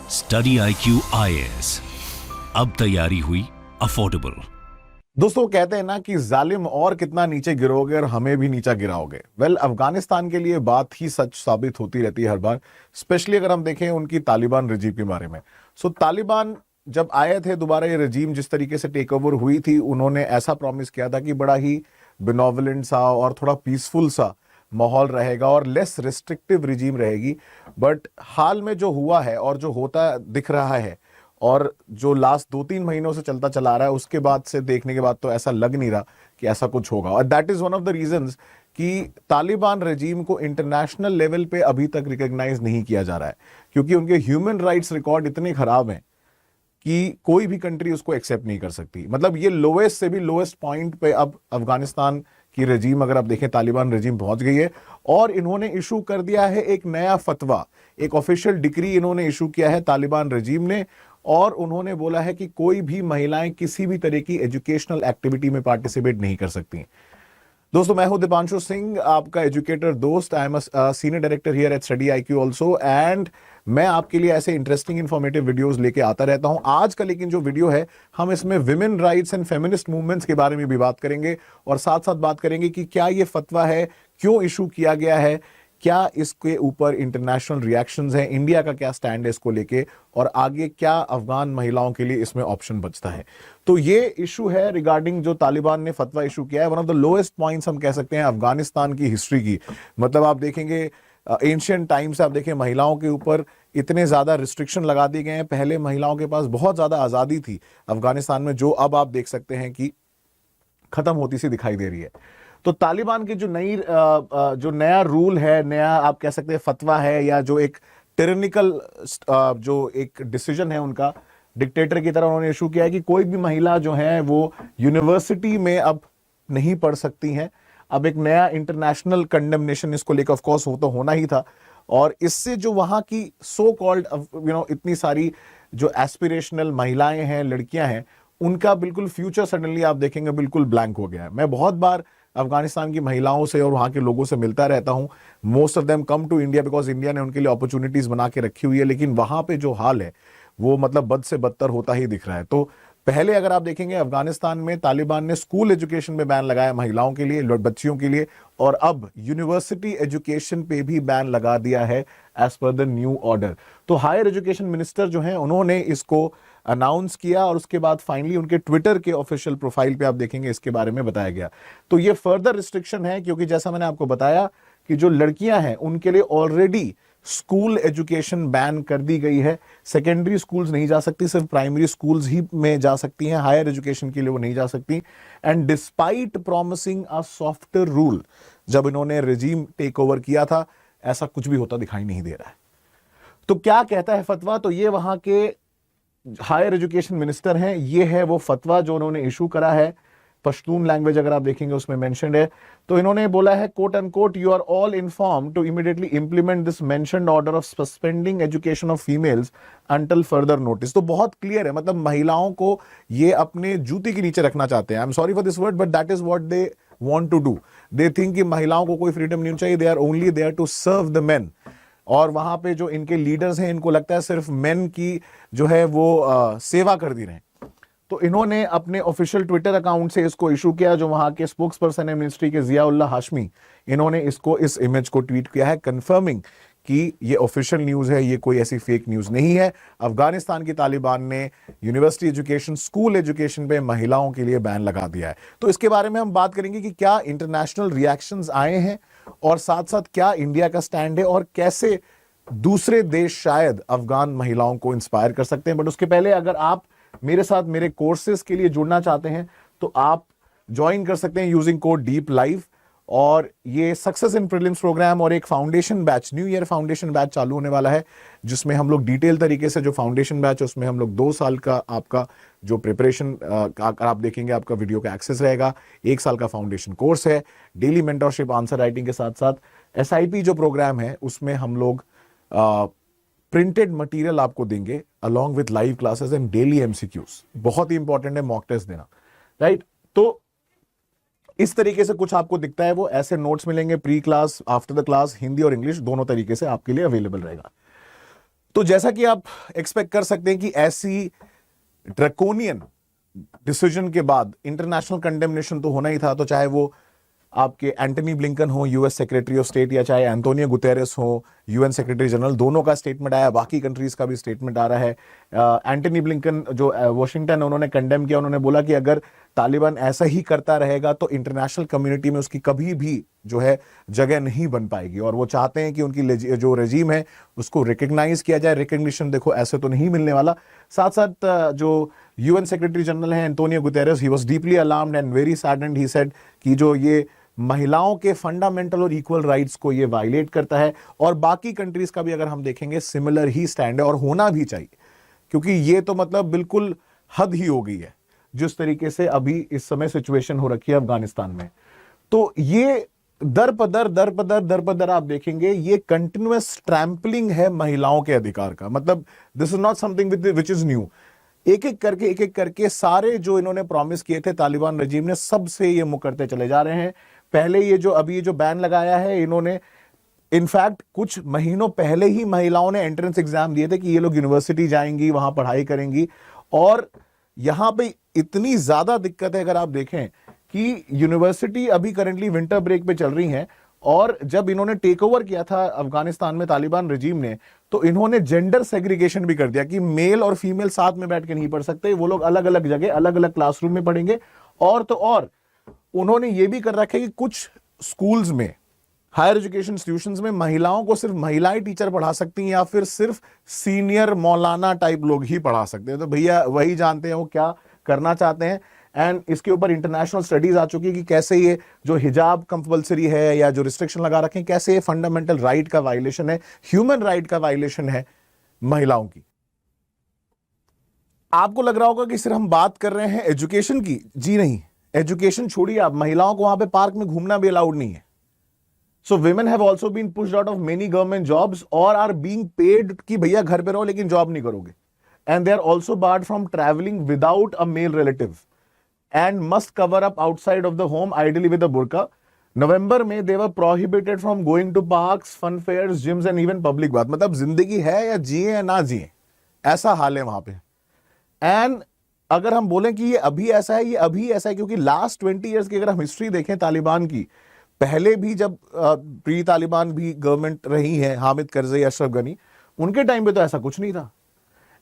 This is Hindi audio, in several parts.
स्टडी IQ IAS, अब तैयारी हुई अफोर्डेबल। दोस्तों कहते हैं ना कि जालिम और कितना नीचे गिरोगे और हमें भी नीचा गिराओगे। अफगानिस्तान के लिए बात ही सच साबित होती रहती है हर बार, स्पेशली अगर हम देखें उनकी तालिबान रजीम के बारे में। तालिबान जब आए थे दोबारा, ये रजीम जिस तरीके से टेक ओवर हुई थी, उन्होंने ऐसा प्रॉमिस किया था कि बड़ा ही बिनोवलेंट सा और थोड़ा पीसफुल सा माहौल रहेगा और लेस रिस्ट्रिक्टिव रिजीम रहेगी। बट हाल में जो हुआ है और जो होता दिख रहा है और जो लास्ट 2-3 महीनों से चलता चला रहा है, उसके बाद से देखने के बाद तो ऐसा लग नहीं रहा कि ऐसा कुछ होगा। और that is one of the reasons कि तालिबान रजीम को इंटरनेशनल लेवल पे अभी तक रिकॉग्नाइज नहीं किया जा रहा है, क्योंकि उनके ह्यूमन राइट्स रिकॉर्ड इतने खराब हैं कि कोई भी कंट्री उसको एक्सेप्ट नहीं कर सकती। मतलब ये लोएस्ट से भी लोएस्ट पॉइंट पे अब अफगानिस्तान की रजीम, अगर आप देखें, तालिबान रजीम पहुंच गई है। और इन्होंने इशू कर दिया है एक नया फतवा, एक ऑफिशियल डिक्री इन्होंने इशू किया है तालिबान रजीम ने, और उन्होंने बोला है कि कोई भी महिलाएं किसी भी तरह की एजुकेशनल एक्टिविटी में पार्टिसिपेट नहीं कर सकती। दोस्तों, मैं हूं दीपांशु सिंह, आपका एजुकेटर दोस्त। I am senior director here eight study IQ also, and मैं आपके लिए ऐसे इंटरेस्टिंग इंफॉर्मेटिव वीडियोस लेके आता रहता हूं। आज का लेकिन जो वीडियो है, हम इसमें women rights and feminist movements के बारे में भी बात करेंगे, और साथ साथ बात करेंगे कि क्या ये फतवा है, क्यों इशू किया गया है, क्या इसके ऊपर इंटरनेशनल रिएक्शंस हैं, इंडिया का क्या स्टैंड है इसको लेके, और आगे क्या अफगान महिलाओं के लिए इसमें ऑप्शन बचता है। तो ये इशू है रिगार्डिंग जो तालिबान ने फतवा इशू किया है, one of the lowest points हम कह सकते हैं अफगानिस्तान की हिस्ट्री की। मतलब आप देखेंगे एंशिएंट टाइम से, आप देखें महिलाओं के ऊपर इतने ज्यादा रिस्ट्रिक्शन लगा दिए गए हैं। पहले महिलाओं के पास बहुत ज्यादा आजादी थी अफगानिस्तान में, जो अब आप देख सकते हैं कि खत्म होती सी दिखाई दे रही है। तो तालिबान की जो नया रूल है, नया आप कह सकते हैं फतवा है, या जो एक टिरनिकल जो एक डिसीजन है उनका, डिक्टेटर की तरह उन्होंने इशू किया है कि कोई भी महिला जो है वो यूनिवर्सिटी में अब नहीं पढ़ सकती हैं। अब एक नया इंटरनेशनल कंडेमनेशन इसको लेकर ऑफ कोर्स हो तो होना ही था, और इससे जो वहां की सो कॉल्ड इतनी सारी जो एस्पिरेशनल महिलाएं हैं, लड़कियां हैं, उनका बिल्कुल फ्यूचर सडनली आप देखेंगे बिल्कुल ब्लैंक हो गया है। मैं बहुत बार अफगानिस्तान की महिलाओं से और वहां के लोगों से मिलता रहता हूं। Most of them come to India because India ने उनके लिए अपॉर्चुनिटीज बना के रखी हुई है, लेकिन वहां पे जो हाल है वो मतलब बद से बदतर होता ही दिख रहा है। तो पहले अगर आप देखेंगे अफगानिस्तान में तालिबान ने स्कूल एजुकेशन में बैन लगाया महिलाओं के लिए, बच्चियों के लिए, और अब यूनिवर्सिटी एजुकेशन पे भी बैन लगा दिया है as per the new order. तो हायर एजुकेशन मिनिस्टर जो हैं उन्होंने इसको अनाउंस किया, और उसके बाद फाइनली उनके ट्विटर के ऑफिशियल प्रोफाइल पे आप देखेंगे इसके बारे में बताया गया। तो ये फर्दर रिस्ट्रिक्शन है, क्योंकि जैसा मैंने आपको बताया कि जो लड़कियां हैं उनके लिए ऑलरेडी स्कूल एजुकेशन बैन कर दी गई है। सेकेंडरी स्कूल्स नहीं जा सकती, सिर्फ प्राइमरी स्कूल्स ही में जा सकती हैं, हायर एजुकेशन के लिए वो नहीं जा सकती। And despite promising a softer rule, जब इन्होंने रेजिम टेक ओवर किया था, ऐसा कुछ भी होता दिखाई नहीं दे रहा है। तो क्या कहता है फतवा? तो ये वहां के हायर एजुकेशन मिनिस्टर हैं, ये है वो फतवा जो उन्होंने इशू करा है। पश्तून लैंग्वेज अगर आप देखेंगे उसमें मेंशन्ड है। तो इन्होंने बोला है, quote and quote, you are all informed to immediately implement this mentioned order of suspending education of females until further notice. तो बहुत क्लियर है, मतलब महिलाओं को ये अपने जूती के नीचे रखना चाहते हैं। I am sorry for this word, but that is what they want to do. They think कि महिलाओं को कोई फ्रीडम नहीं चाहिए, they are only there to serve the men. और वहां पे जो इनके लीडर्स हैं, इनको लगता है सिर्फ मेन की जो है वो सेवा कर दी रहे। तो इन्होंने अपने ऑफिशियल ट्विटर अकाउंट से इसको इशू किया, जो वहां के स्पोक्स पर्सन है मिनिस्ट्री के, जियाउल्लाह हाशमी, इन्होंने इस इमेज को ट्वीट किया है, कंफर्मिंग कि ये ऑफिशियल न्यूज है, ये कोई ऐसी फेक न्यूज नहीं है। अफगानिस्तान की तालिबान ने यूनिवर्सिटी एजुकेशन, स्कूल एजुकेशन पे महिलाओं के लिए बैन लगा दिया है। तो इसके बारे में हम बात करेंगे कि क्या इंटरनेशनल रिएक्शंस आए हैं, और साथ साथ क्या इंडिया का स्टैंड है, और कैसे दूसरे देश शायद अफगान महिलाओं को इंस्पायर कर सकते हैं। बट उसके पहले, अगर आप मेरे साथ मेरे कोर्सेज के लिए जुड़ना चाहते हैं तो आप ज्वाइन कर सकते हैं यूजिंग कोड डीप लाइव। और ये सक्सेस इन प्रीलिम्स प्रोग्राम और एक foundation batch, new year foundation batch चालू होने वाला है, जिसमें हम लोग डिटेल तरीके से, जो फाउंडेशन बैच है उसमें हम लोग 2 साल का आपका जो प्रिपरेशन आप देखेंगे, आपका वीडियो का एक्सेस रहेगा। 1 साल का फाउंडेशन कोर्स है, डेली मेंटरशिप, आंसर राइटिंग के साथ साथ SIP जो प्रोग्राम है उसमें हम लोग प्रिंटेड मटेरियल आपको देंगे along with live classes and daily MCQs। बहुत ही इंपॉर्टेंट है मॉक टेस्ट देना, राइट? तो इस तरीके से कुछ आपको दिखता है, वो ऐसे नोट्स मिलेंगे pre class, after the class, Hindi और इंग्लिश दोनों तरीके से आपके लिए अवेलेबल रहेगा। तो जैसा कि आप एक्सपेक्ट कर सकते हैं कि ऐसी ड्रैकोनियन डिसीजन के बाद इंटरनेशनल कंडेमनेशन तो होना ही था। तो चाहे वो आपके एंटनी ब्लिंकन हो यूएस सेक्रेटरी ऑफ स्टेट, या चाहे एंटोनियो गुतेरेस हो यूएन सेक्रेटरी जनरल, दोनों का स्टेटमेंट आया, बाकी कंट्रीज का भी स्टेटमेंट आ रहा है। एंटनी ब्लिंकन जो वॉशिंगटन, उन्होंने कंडेम किया। उन्होंने बोला कि अगर तालिबान ऐसा ही करता रहेगा तो इंटरनेशनल कम्युनिटी में उसकी कभी भी जो है जगह नहीं बन पाएगी, और वो चाहते हैं कि उनकी जो रेजीम है उसको रिकग्नाइज किया जाए। रिकग्निशन देखो ऐसे तो नहीं मिलने वाला। साथ साथ जो यूएन सेक्रेटरी जनरल हैं Antonio Guterres, he was deeply alarmed and very saddened. He said कि जो ये महिलाओं के फंडामेंटल और इक्वल राइट्स को ये वायलेट करता है, और बाकी कंट्रीज का भी अगर हम देखेंगे सिमिलर ही स्टैंड है, और होना भी चाहिए, क्योंकि ये तो मतलब बिल्कुल हद ही हो गई है जिस तरीके से अभी इस समय सिचुएशन हो रखी है अफगानिस्तान में। तो ये दर पदर आप देखेंगे ये कंटिन्यूअस ट्रैम्पलिंग है महिलाओं के अधिकार का। मतलब this is not something which is new. एक एक करके सारे जो इन्होंने प्रॉमिस किए थे तालिबान रजीम ने, सबसे ये मुकरते चले जा रहे हैं। पहले ये जो बैन लगाया है इन्होंने, इनफैक्ट कुछ महीनों पहले ही महिलाओं ने एंट्रेंस एग्जाम दिए थे कि ये लोग यूनिवर्सिटी जाएंगी, वहां पढ़ाई करेंगी। और यहां पे इतनी ज्यादा दिक्कत है, अगर आप देखें कि यूनिवर्सिटी अभी करंटली विंटर ब्रेक पे चल रही हैं, और जब इन्होंने टेक ओवर किया था अफगानिस्तान में तालिबान रजीम ने, तो इन्होंने जेंडर सेग्रीगेशन भी कर दिया कि मेल और फीमेल साथ में बैठ के नहीं पढ़ सकते, वो लोग अलग अलग जगह अलग अलग क्लासरूम में पढ़ेंगे। और तो और उन्होंने ये भी कर रखा है कि कुछ स्कूल्स में, हायर एजुकेशन इंस्टीट्यूशंस में महिलाओं को सिर्फ महिलाएं टीचर पढ़ा सकती हैं, या फिर सिर्फ सीनियर मौलाना टाइप लोग ही पढ़ा सकते हैं। तो भैया वही जानते हैं वो क्या करना चाहते हैं। एंड इसके ऊपर इंटरनेशनल स्टडीज आ चुकी है कि कैसे ये जो हिजाब कंपलसरी है या जो रिस्ट्रिक्शन लगा रखे हैं, कैसे ये फंडामेंटल राइट का वायलेशन है, ह्यूमन राइट का वायलेशन है महिलाओं की। आपको लग रहा होगा कि सिर्फ हम बात कर रहे हैं एजुकेशन की। जी नहीं, एजुकेशन छोड़िए आप, महिलाओं को वहां पे पार्क में घूमना भी अलाउड नहीं है। सो women have also been pushed out of many government jobs or are being paid कि भैया घर पे रहो लेकिन जॉब नहीं करोगे। And they are also barred from traveling without a male relative and must cover up outside of the home, ideally with a burqa. नवंबर में they were prohibited from going to parks, fun fairs, gyms and even public bath। मतलब जिंदगी है या जिए या ना जिए, ऐसा हाल है वहां पे। एंड अगर हम बोलें कि ये अभी ऐसा है, ये अभी ऐसा है क्योंकि लास्ट 20 ईयर्स की अगर हम हिस्ट्री देखें तालिबान की, पहले भी जब प्री तालिबान भी गवर्नमेंट रही है, हामिद करज़ई, अशरफ गनी, उनके टाइम पे तो ऐसा कुछ नहीं था।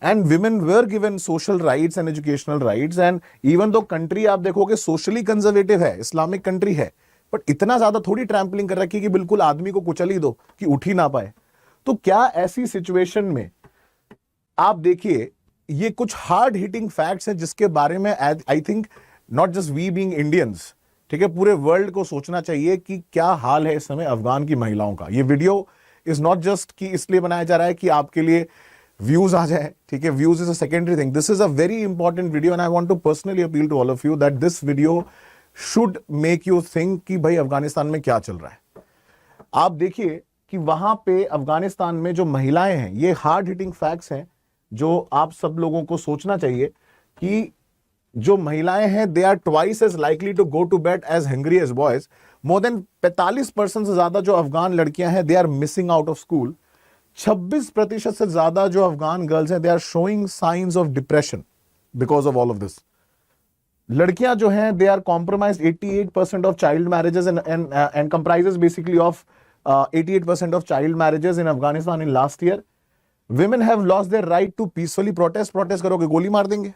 And women were given social rights and educational rights. And even though country आप देखोगे सोशली कंजर्वेटिव है, इस्लामिक कंट्री है, बट इतना ज्यादा थोड़ी ट्रैम्पलिंग कर रखी है कि बिल्कुल आदमी को कुचल ही दो कि उठ ही ना पाए। तो क्या ऐसी सिचुएशन में आप देखिए, ये कुछ हार्ड हिटिंग फैक्ट्स हैं जिसके बारे में I think not just we being Indians, ठीक है, पूरे वर्ल्ड को सोचना चाहिए कि क्या हाल है इस समय अफगान की महिलाओं का। ये वीडियो इज नॉट जस्ट कि इसलिए बनाया जा रहा है कि आपके लिए व्यूज आ जाए, ठीक है, views is a secondary thing. This is a very important video and I want to personally appeal to all of you that this video should make you think कि भाई अफगानिस्तान में क्या चल रहा है। आप देखिए कि वहां पे अफगानिस्तान में जो महिलाएं हैं, ये हार्ड हिटिंग फैक्ट्स हैं जो आप सब लोगों को सोचना चाहिए कि जो महिलाएं हैं they are twice as likely to go to bed as hungry as boys. More than 45% से ज्यादा जो अफगान लड़कियां हैं they are missing out of school. 26% से ज्यादा जो अफगान गर्ल्स हैं they are showing signs of depression because of all of this. लड़कियां जो हैं they are compromised 88% of child marriages and comprises basically of 88% of child marriages in Afghanistan in last year. Women have lost their right to peacefully protest। Protest करोगे गोली मार देंगे,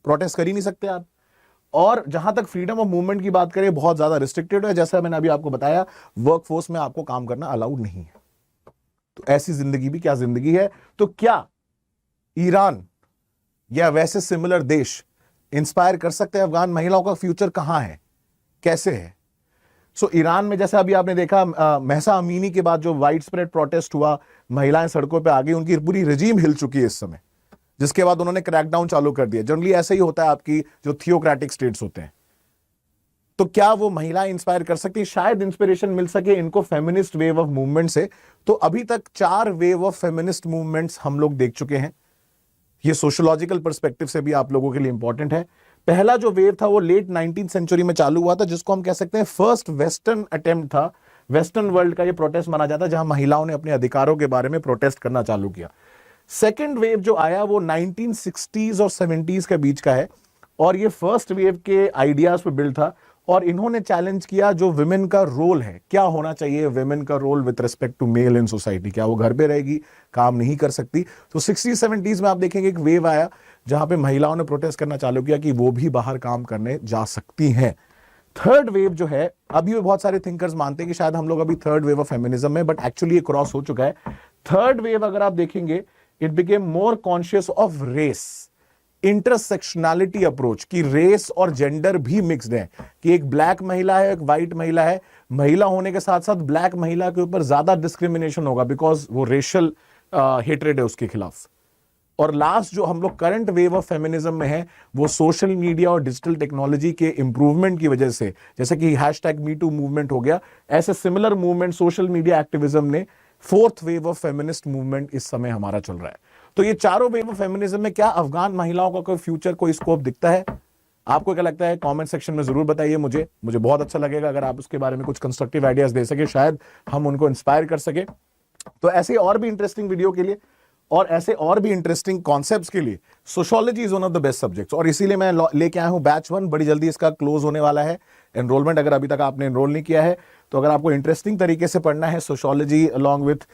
प्रोटेस्ट कर ही नहीं सकते आप। और जहां तक फ्रीडम ऑफ मूवमेंट की बात करें, बहुत ज्यादा रिस्ट्रिक्टेड है। जैसा मैंने अभी आपको बताया, वर्कफोर्स में आपको काम करना अलाउड नहीं है। तो ऐसी जिंदगी भी क्या जिंदगी है। तो क्या ईरान या वैसे सिमिलर देश इंस्पायर कर सकते हैं अफगान महिलाओं का फ्यूचर कहां है, कैसे है। सो ईरान में जैसा अभी आपने देखा, महसा अमीनी के बाद जो वाइड स्प्रेड प्रोटेस्ट हुआ, महिलाएं सड़कों पे आ गई, उनकी पूरी रजीम हिल चुकी है इस समय, जिसके बाद उन्होंने क्रैकडाउन चालू कर दिया। जनरली ऐसा ही होता है आपकी जो थियोक्रेटिक स्टेट्स होते हैं। तो क्या वो महिलाएं इंस्पायर कर सकती हैं? शायद इंस्पिरेशन मिल सके इनको फेमिनिस्ट वेव ऑफ मूवमेंट से। तो अभी तक 4 वेव ऑफ फेमिनिस्ट मूवमेंट्स हम लोग देख चुके हैं। ये सोशियोलॉजिकल पर्सपेक्टिव से भी आप लोगों के लिए इंपॉर्टेंट है। पहला जो वेव था वो लेट 19th सेंचुरी में चालू हुआ था, जिसको हम कह सकते हैं फर्स्ट वेस्टर्न अटेम्प्ट था। वेस्टर्न वर्ल्ड का ये प्रोटेस्ट माना जाता है जहां महिलाओं ने अपने अधिकारों के बारे में प्रोटेस्ट करना चालू किया। सेकेंड वेव जो आया वो 1960s और 70s के बीच का है, और ये फर्स्ट वेव के आइडियाज पे बिल्ड था। और इन्होंने चैलेंज किया जो विमेन का रोल है, क्या होना चाहिए विमेन का role with respect to male in society, क्या वो घर पे रहेगी, काम नहीं कर सकती। तो 60s-70s में आप देखेंगे एक वेव आया जहां पे महिलाओं ने प्रोटेस्ट करना चालू किया कि वो भी बाहर काम करने जा सकती हैं। थर्ड वेव जो है, अभी भी बहुत सारे थिंकर्स मानते हैं कि शायद हम लोग अभी थर्ड वेव ऑफ फेमिनिज्म में, बट एक्चुअली ये क्रॉस हो चुका है। थर्ड वेव अगर आप देखेंगे, it became more conscious of race, intersectionality approach, कि रेस और जेंडर भी मिक्स्ड है, कि एक ब्लैक महिला है, एक व्हाइट महिला है, महिला होने के साथ साथ ब्लैक महिला के ऊपर ज्यादा डिस्क्रिमिनेशन होगा बिकॉज वो रेशियल हेट्रेड है उसके खिलाफ। और लास्ट जो हम लोग करंट वेव ऑफ फेमिनिज्म में है, वो सोशल मीडिया और डिजिटल टेक्नोलॉजी के इंप्रूवमेंट की वजह से, जैसे कि #MeToo मूवमेंट हो गया, ऐसे similar movement social media activism ने fourth wave of feminist movement इस समय हमारा चल रहा है। तो ये चारों वेव ऑफ फेमिनिज्म में क्या अफगान महिलाओं का कोई फ्यूचर, कोई स्कोप दिखता है? आपको क्या लगता है? कमेंट सेक्शन में जरूर बताइए। मुझे बहुत अच्छा लगेगा अगर आप उसके बारे में कुछ कंस्ट्रक्टिव आइडियाज दे सके, शायद हम उनको इंस्पायर कर सके। तो ऐसे और भी इंटरेस्टिंग वीडियो के लिए और ऐसे और भी इंटरेस्टिंग कॉन्सेप्ट्स के लिए sociology is one of the best subjects, और इसीलिए मैं लेके आया हूं बैच 1। बड़ी जल्दी इसका क्लोज होने वाला है एनरोलमेंट। अगर अभी तक आपने एनरोल नहीं किया है, तो अगर आपको इंटरेस्टिंग तरीके से पढ़ना है sociology along with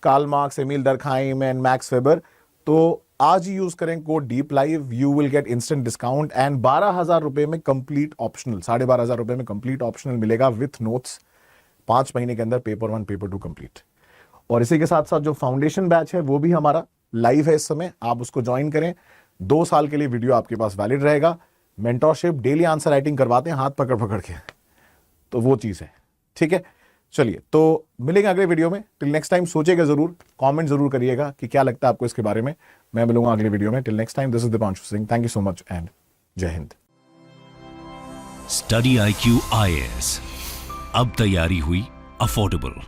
Karl Marx, Emile Durkheim and Max Weber, तो आज ही यूज करें code deep live, you will get instant discount and 12,000 रुपए में कंप्लीट ऑप्शनल, 12,500 रुपए में कंप्लीट ऑप्शनल मिलेगा विथ नोट्स, 5 महीने के अंदर पेपर 1 पेपर 2 कंप्लीट। और इसी के साथ साथ जो फाउंडेशन बैच है वो भी हमारा लाइव है इस समय, आप उसको ज्वाइन करें। 2 साल के लिए वीडियो आपके पास वैलिड रहेगा। मेंटोरशिप, डेली आंसर राइटिंग करवाते हैं हाथ पकड़ पकड़ के, तो वो चीज है। ठीक है, चलिए तो मिलेंगे अगले वीडियो में। टिल नेक्स्ट टाइम सोचेगा जरूर, कमेंट जरूर करिएगा कि क्या लगता है आपको इसके बारे में। मैं मिलूंगा अगले वीडियो में। Till next time, this is Deepanshu Singh. Thank you so much and जय हिंद। स्टडी IQ IAS, अब तैयारी हुई अफोर्डेबल।